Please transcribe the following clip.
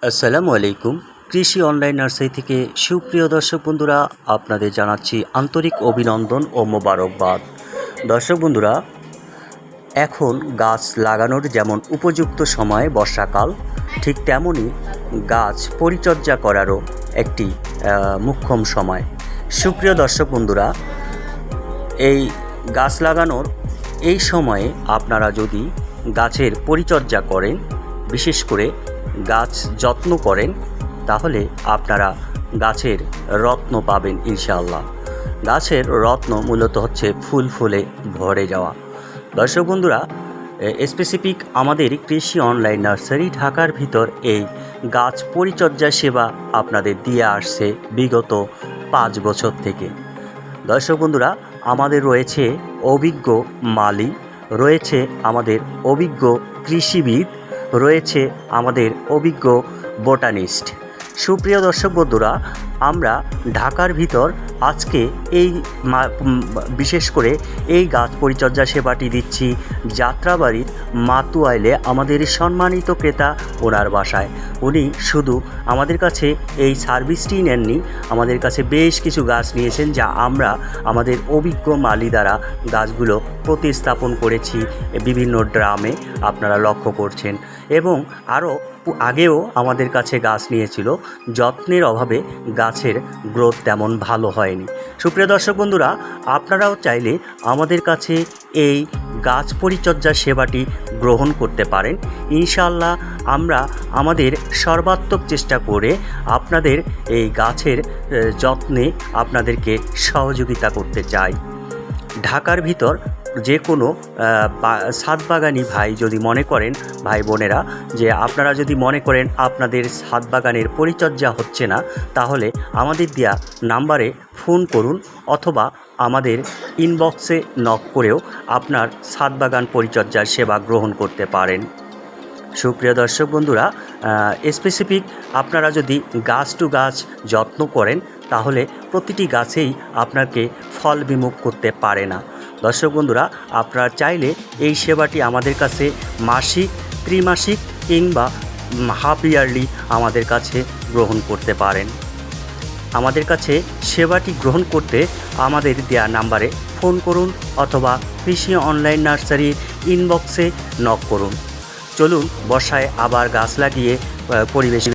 আসসালামু আলাইকুম। কৃষি অনলাইন নার্সারি থেকে সুপ্রিয় দর্শক বন্ধুরা, আপনাদের জানাচ্ছি আন্তরিক অভিনন্দন ও মোবারকবাদ। দর্শক বন্ধুরা, এখন গাছ লাগানোর যেমন উপযুক্ত সময় বর্ষাকাল, ঠিক তেমনই গাছ পরিচর্যা করারও একটি মোক্ষম সময়। সুপ্রিয় দর্শক বন্ধুরা, এই গাছ লাগানোর এই সময়ে আপনারা যদি গাছের পরিচর্যা করেন, বিশেষ করে গাছ যত্ন করেন, তাহলে আপনারা গাছের রত্ন পাবেন ইনশাআল্লাহ। গাছের রত্ন মূলত হচ্ছে ফুল ফুলে ভরে যাওয়া। দর্শক বন্ধুরা, স্পেসিফিক আমাদের কৃষি অনলাইন নার্সারি ঢাকার ভিতর এই গাছ পরিচর্যা সেবা আপনাদের দিয়ে আসছে বিগত 5 বছর থেকে। দর্শক বন্ধুরা, আমাদের রয়েছে অভিজ্ঞ মালি, রয়েছে আমাদের অভিজ্ঞ কৃষিবিদ, রয়েছে আমাদের অভিজ্ঞ বোটানিস্ট। সুপ্রিয় দর্শক বন্ধুরা, আমরা ঢাকার ভিতর আজকে এই বিশেষ করে এই গাছ পরিচর্যা সেবাটি দিচ্ছি যাত্রাবাড়ির মাতুয়াইলে আমাদের সম্মানিত ক্রেতা ওনার বাসায়। উনি শুধু আমাদের কাছে এই সার্ভিসটি নেননি, আমাদের কাছে বেশ কিছু গাছ নিয়েছেন, যা আমরা আমাদের অভিজ্ঞ মালি দ্বারা গাছগুলো প্রতিস্থাপন করেছি বিভিন্ন ড্রামে, আপনারা লক্ষ্য করছেন। এবং আরও আগেও আমাদের কাছে গাছ নিয়েছিল, যত্নের অভাবে গাছের গ্রোথ তেমন ভালো হয়নি। সুপ্রিয় দর্শক বন্ধুরা, আপনারাও চাইলে আমাদের কাছে এই গাছ পরিচর্যা সেবাটি গ্রহণ করতে পারেন। ইনশাআল্লাহ আমরা আমাদের সর্বাত্মক চেষ্টা করে আপনাদের এই গাছের যত্নে আপনাদেরকে সহযোগিতা করতে চাই। ঢাকার ভিতর যে কোনো ছাদ বাগানি ভাই যদি মনে করেন, ভাই বোনেরা, যে আপনারা যদি মনে করেন আপনাদের ছাদ বাগানের পরিচর্যা হচ্ছে না, তাহলে আমাদের দেয়া নাম্বারে ফোন করুন অথবা আমাদের ইনবক্সে নক করেও আপনার ছাদ বাগান পরিচর্যার সেবা গ্রহণ করতে পারেন। সুপ্রিয় দর্শক বন্ধুরা, স্পেসিফিক আপনারা যদি গাছ টু গাছ যত্ন করেন, তাহলে প্রতিটি গাছেই আপনাকে ফল বিমুখ করতে পারে না। দর্শক বন্ধুরা, আপনারা চাইলে এই সেবাটি আমাদের কাছে মাসিক, ত্রিমাসিক কিংবা হাফ ইয়ারলি আমাদের কাছে গ্রহণ করতে পারেন। আমাদের কাছে সেবাটি গ্রহণ করতে আমাদের দেয়া নাম্বারে ফোন করুন অথবা কৃষি অনলাইন নার্সারির ইনবক্সে নক করুন। চলুন বর্ষায় আবার গাছ লাগিয়ে পরিবেশ